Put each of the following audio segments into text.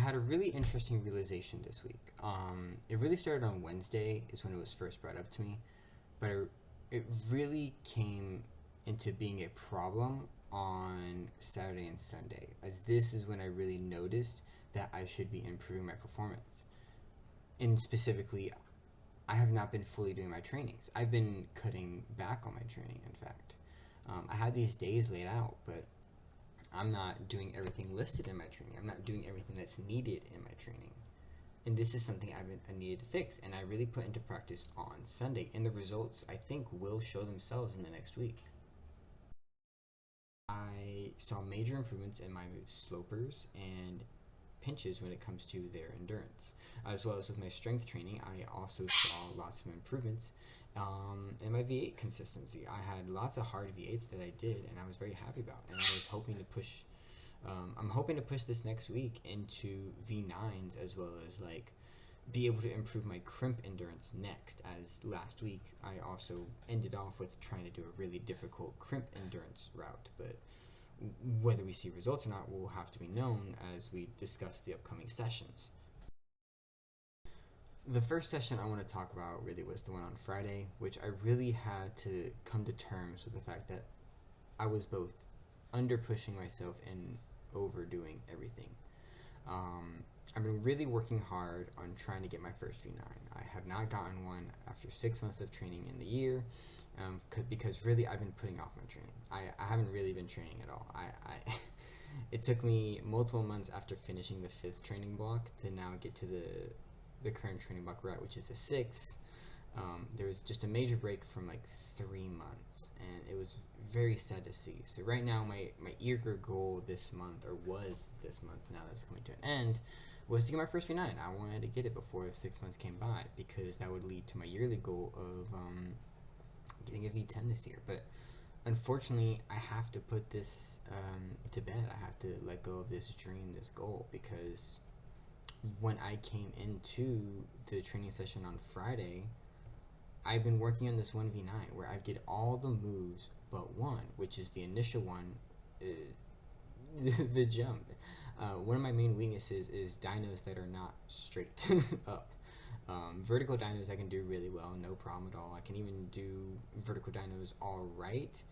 had a really interesting realization this week. It really started on Wednesday, is when it was first brought up to me, but it really came into being a problem on Saturday and Sunday, as this is when I really noticed that I should be improving my performance. And specifically, I have not been fully doing my trainings. I've been cutting back on my training, in fact. I had these days laid out, but I'm not doing everything listed in my training. I'm not doing everything that's needed in my training. And this is something I needed to fix, and I really put into practice on Sunday. And the results, I think, will show themselves in the next week. I saw major improvements in my slopers and pinches when it comes to their endurance. As well as with my strength training, I also saw lots of improvements in my V8 consistency. I had lots of hard V8s that I did, and I was very happy about. And I was hoping to push. I'm hoping to push this next week into V9s, as well as like be able to improve my crimp endurance next. As last week, I also ended off with trying to do a really difficult crimp endurance route, but whether we see results or not will have to be known as we discuss the upcoming sessions. The first session I want to talk about really was the one on Friday, which I really had to come to terms with the fact that I was both under pushing myself and overdoing everything. I've been really working hard on trying to get my first V9. I have not gotten one after 6 months of training in the year, because really I've been putting off my training. I haven't really been training at all. It took me multiple months after finishing the 5th training block to now get to the current training block route, which is the 6th. There was just a major break from like 3 months, and it was very sad to see. So right now my eager goal this month, or was this month, now that it's coming to an end, was to get my first V9. I wanted to get it before 6 months came by, because that would lead to my yearly goal of getting a V10 this year. But unfortunately, I have to put this to bed. I have to let go of this dream, this goal, because when I came into the training session on Friday, I've been working on this one V9 where I did all the moves but one, which is the initial one, the jump. One of my main weaknesses is dynos that are not straight up. Vertical dynos I can do really well, no problem at all. I can even do vertical dynos all right,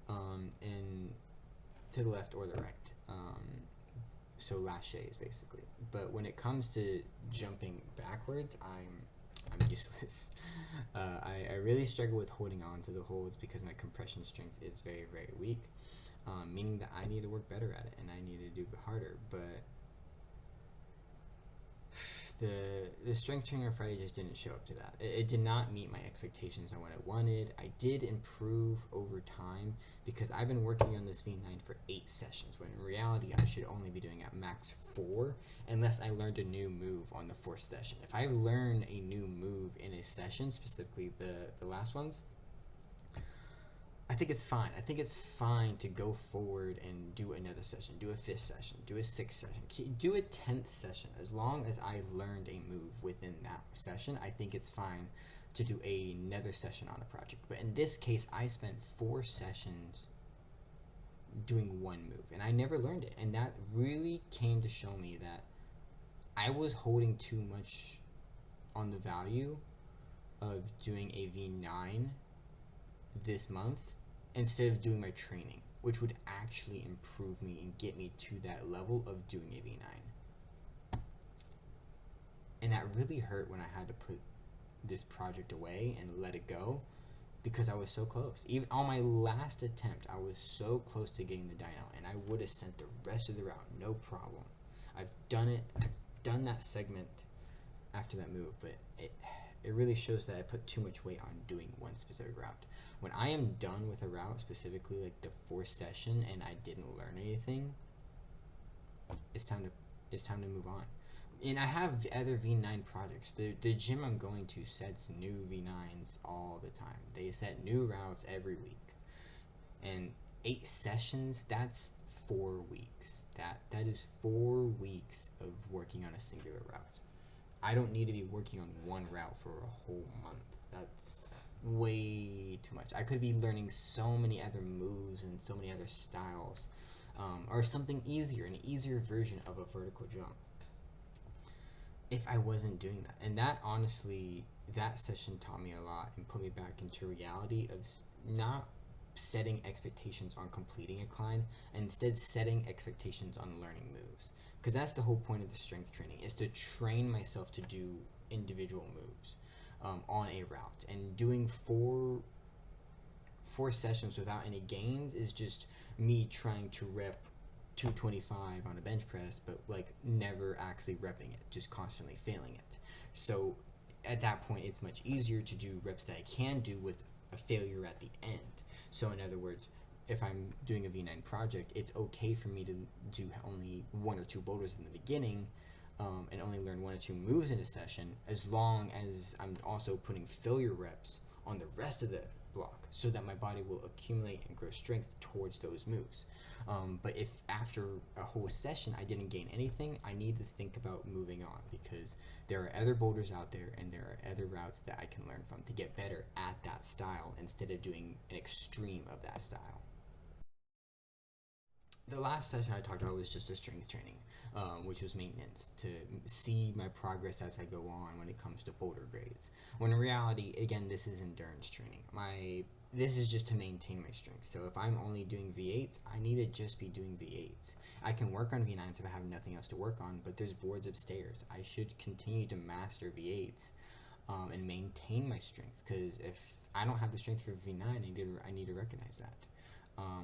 and to the left or the right. So laches basically. But when it comes to jumping backwards, I'm useless. I really struggle with holding on to the holds because my compression strength is very, very weak, meaning that I need to work better at it and I need to do harder. But the strength training on Friday just didn't show up to that. It did not meet my expectations on what I wanted. I did improve over time because I've been working on this V9 for 8 sessions, when in reality I should only be doing at max 4, unless I learned a new move on the 4th session. If I learn a new move in a session, specifically the last ones, I think it's fine. I think it's fine to go forward and do another session, do a 5th session, do a 6th session, do a 10th session. As long as I learned a move within that session, I think it's fine to do another session on a project. But in this case, I spent 4 sessions doing one move, and I never learned it. And that really came to show me that I was holding too much on the value of doing a V9 this month instead of doing my training, which would actually improve me and get me to that level of doing a V9. And that really hurt when I had to put this project away and let it go, because I was so close. Even on my last attempt, I was so close to getting the dyno, and I would have sent the rest of the route, no problem. I've done it. I've done that segment after that move, but it really shows that I put too much weight on doing one specific route. When I am done with a route, specifically like the 4th session, and I didn't learn anything, it's time to move on. And I have other V9 projects. The gym I'm going to sets new V9s all the time. They set new routes every week. And 8 sessions, that's 4 weeks. That is 4 weeks of working on a singular route. I don't need to be working on one route for a whole month. That's way too much. I could be learning so many other moves and so many other styles, or something easier, an easier version of a vertical jump. if I wasn't doing that. And that honestly, that session taught me a lot and put me back into reality of not setting expectations on completing a climb and instead setting expectations on learning moves. Because that's the whole point of the strength training, is to train myself to do individual moves on a route. And doing four sessions without any gains is just me trying to rep 225 on a bench press, but like never actually repping it, just constantly failing it. So at that point, it's much easier to do reps that I can do with a failure at the end. So in other words, if I'm doing a V9 project, it's okay for me to do only one or two boulders in the beginning, and only learn one or two moves in a session, as long as I'm also putting failure reps on the rest of the block, so that my body will accumulate and grow strength towards those moves. But if after a whole session I didn't gain anything, I need to think about moving on, because there are other boulders out there and there are other routes that I can learn from to get better at that style instead of doing an extreme of that style. The last session I talked about was just a strength training, which was maintenance, to see my progress as I go on when it comes to boulder grades. When in reality, again, this is endurance training. This is just to maintain my strength. So if I'm only doing V8s, I need to just be doing V8s. I can work on V9s if I have nothing else to work on, but there's boards upstairs. I should continue to master V8s and maintain my strength, because if I don't have the strength for V9, I need to recognize that.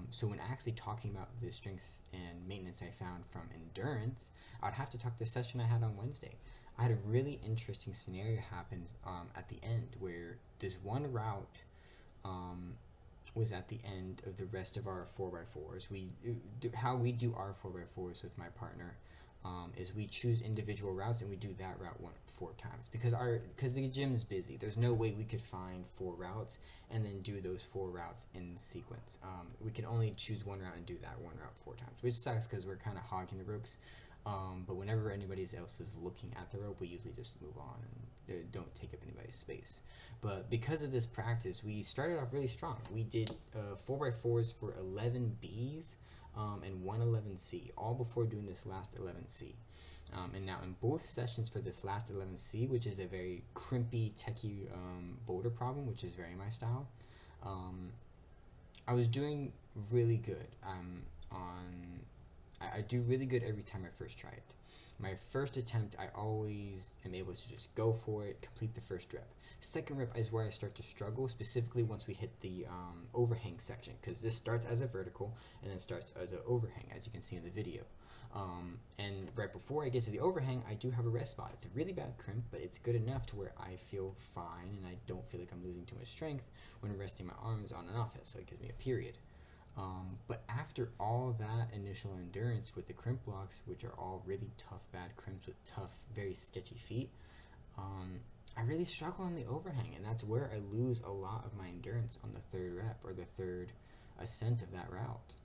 So when actually talking about the strength and maintenance I found from endurance, I'd have to talk the session I had on Wednesday. I had a really interesting scenario happen at the end, where this one route was at the end of the rest of our 4x4s. How we do our 4x4s with my partner is we choose individual routes, and we do that route 4 times, because the gym is busy. There's no way we could find 4 routes and then do those 4 routes in sequence. We can only choose one route and do that one route 4 times, which sucks because we're kind of hogging the ropes. But whenever anybody else is looking at the rope, we usually just move on and don't take up anybody's space. But because of this practice, we started off really strong. We did 4x4s for 11 Bs and 1 11C, all before doing this last 11C. And now in both sessions for this last 11C, which is a very crimpy, techie boulder problem, which is very my style, I was doing really good. I do really good every time I first try it. My first attempt, I always am able to just go for it, complete the first rep. Second rep is where I start to struggle, specifically once we hit the overhang section, because this starts as a vertical and then starts as an overhang, as you can see in the video. And right before I get to the overhang, I do have a rest spot. It's a really bad crimp, but it's good enough to where I feel fine and I don't feel like I'm losing too much strength when resting my arms on and off it, so it gives me a period. But after all that initial endurance with the crimp blocks, which are all really tough, bad crimps with tough, very sketchy feet, I really struggle on the overhang, and that's where I lose a lot of my endurance on the third rep or the third ascent of that route.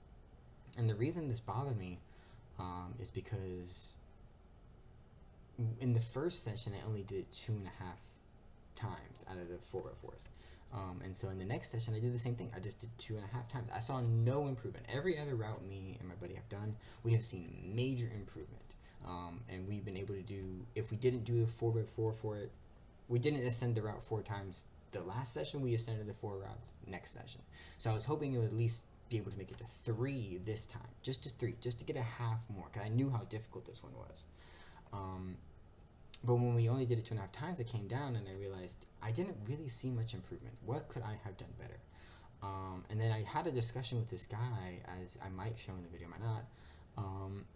And the reason this bothered me is because in the first session, I only did it 2.5 times out of the 4x4s. And so in the next session, I did the same thing. I just did 2.5 times. I saw no improvement. Every other route me and my buddy have done, we have seen major improvement. And we've been able to do, if we didn't do the 4x4 for it, we didn't ascend the route 4 times the last session, we ascended the 4 routes next session. So I was hoping it would at least be able to make it to 3 this time. Just to 3, just to get a half more, because I knew how difficult this one was. But when we only did it 2.5 times, I came down and I realized I didn't really see much improvement. What could I have done better? And then I had a discussion with this guy, as I might show in the video, might not.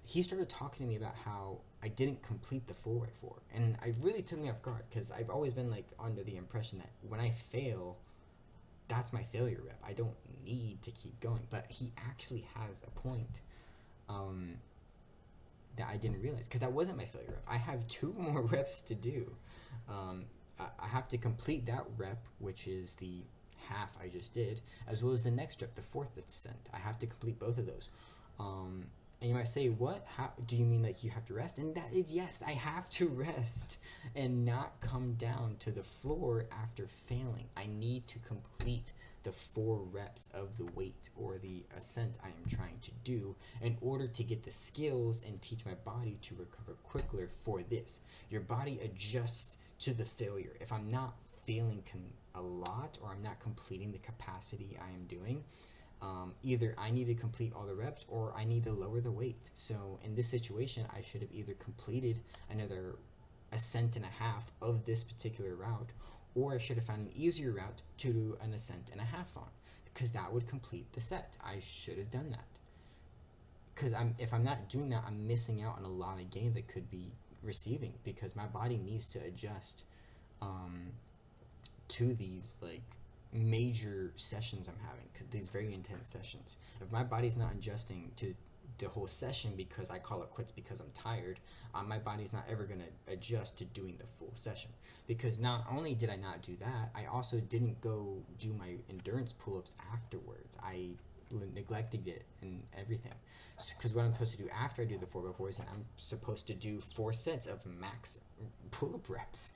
He started talking to me about how I didn't complete the 4x4. And it really took me off guard, because I've always been like under the impression that when I fail, that's my failure rep. I don't need to keep going. But he actually has a point that I didn't realize, because that wasn't my failure rep. I have 2 more reps to do. I have to complete that rep, which is the half I just did, as well as the next rep, the 4th ascent. I have to complete both of those. And you might say, what? How do you mean like you have to rest? And that is yes, I have to rest and not come down to the floor after failing. I need to complete the 4 reps of the weight or the ascent I am trying to do in order to get the skills and teach my body to recover quicker for this. Your body adjusts to the failure. If I'm not failing a lot or I'm not completing the capacity I am doing, either I need to complete all the reps or I need to lower the weight. So in this situation, I should have either completed another ascent and a half of this particular route, or I should have found an easier route to do an ascent and a half on, because that would complete the set. I should have done that. Because if I'm not doing that, I'm missing out on a lot of gains I could be receiving, because my body needs to adjust to these like major sessions I'm having, these very intense sessions. If my body's not adjusting to the whole session because I call it quits because I'm tired, my body's not ever going to adjust to doing the full session. Because not only did I not do that, I also didn't go do my endurance pull-ups afterwards. I neglected it and everything. Because what I'm supposed to do after I do the 4x4 is I'm supposed to do 4 sets of max pull-up reps,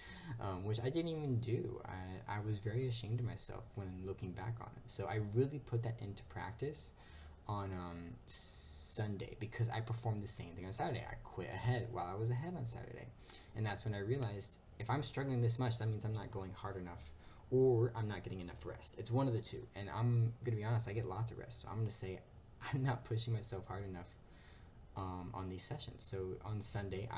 which I didn't even do. I was very ashamed of myself when looking back on it. So I really put that into practice on Sunday, because I performed the same thing on Saturday. I quit ahead while I was ahead on Saturday. And that's when I realized, if I'm struggling this much, that means I'm not going hard enough, or I'm not getting enough rest. It's one of the two. And I'm going to be honest, I get lots of rest. So I'm going to say I'm not pushing myself hard enough on these sessions. So on Sunday,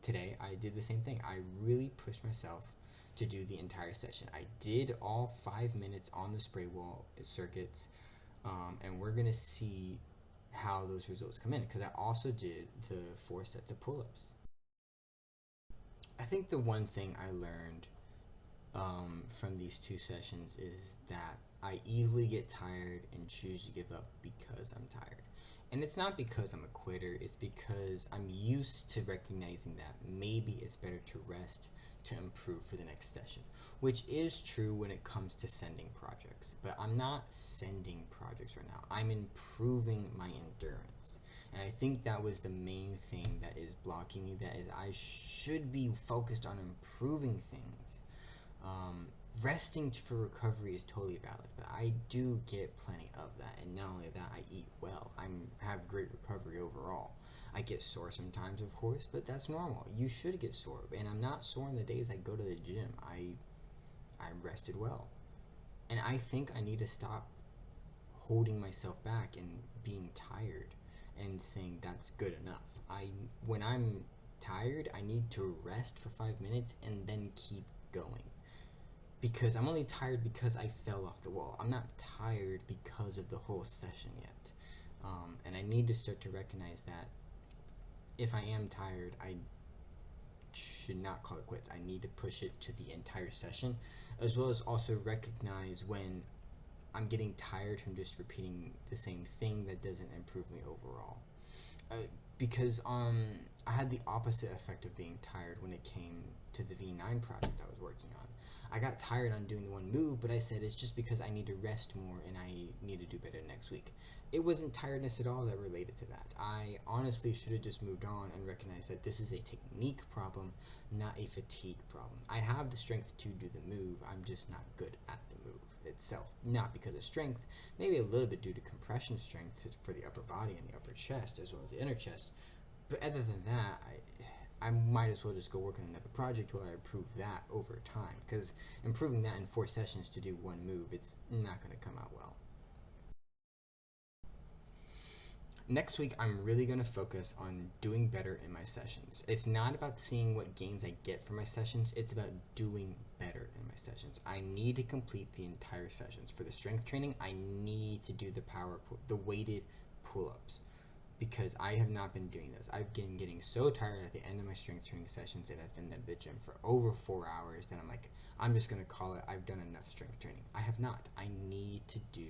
today I did the same thing. I really pushed myself to do the entire session. I did all 5 minutes on the spray wall circuits, and we're going to see how those results come in, because I also did the 4 sets of pull-ups. I think the one thing I learned from these 2 sessions is that I easily get tired and choose to give up because I'm tired. And it's not because I'm a quitter, it's because I'm used to recognizing that maybe it's better to rest to improve for the next session, which is true when it comes to sending projects. But I'm not sending projects right now. I'm improving my endurance. And I think that was the main thing that is blocking me, that is I should be focused on improving things. Resting for recovery is totally valid, but I do get plenty of that. And not only that, I eat well. I have great recovery overall. I get sore sometimes, of course, but that's normal. You should get sore, and I'm not sore on the days I go to the gym. I rested well. And I think I need to stop holding myself back and being tired and saying that's good enough. When I'm tired, I need to rest for 5 minutes and then keep going. Because I'm only tired because I fell off the wall. I'm not tired because of the whole session yet. And I need to start to recognize that if I am tired, I should not call it quits. I need to push it to the entire session, as well as also recognize when I'm getting tired from just repeating the same thing that doesn't improve me overall. Because I had the opposite effect of being tired when it came to the V9 project I was working on. I got tired on doing the one move, but I said it's just because I need to rest more and I need to do better next week. It wasn't tiredness at all that related to that. I honestly should have just moved on and recognized that this is a technique problem, not a fatigue problem. I have the strength to do the move, I'm just not good at the move itself. Not because of strength, maybe a little bit due to compression strength for the upper body and the upper chest as well as the inner chest. But other than that, I might as well just go work on another project while I improve that over time, because improving that in 4 sessions to do one move, it's not going to come out well. Next week, I'm really going to focus on doing better in my sessions. It's not about seeing what gains I get from my sessions, it's about doing better in my sessions. I need to complete the entire sessions. For the strength training, I need to do the weighted pull-ups, because I have not been doing those. I've been getting so tired at the end of my strength training sessions that I've been at the gym for over 4 hours that I'm like, I'm just going to call it, I've done enough strength training. I have not. I need to do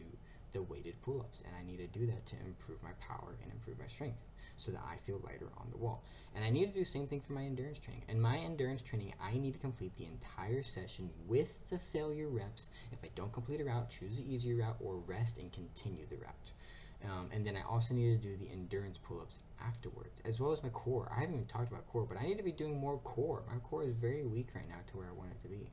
the weighted pull-ups, and I need to do that to improve my power and improve my strength so that I feel lighter on the wall. And I need to do the same thing for my endurance training. And my endurance training, I need to complete the entire session with the failure reps. If I don't complete a route, choose the easier route or rest and continue the route. And then I also need to do the endurance pull-ups afterwards, as well as my core. I haven't even talked about core, but I need to be doing more core. My core is very weak right now to where I want it to be.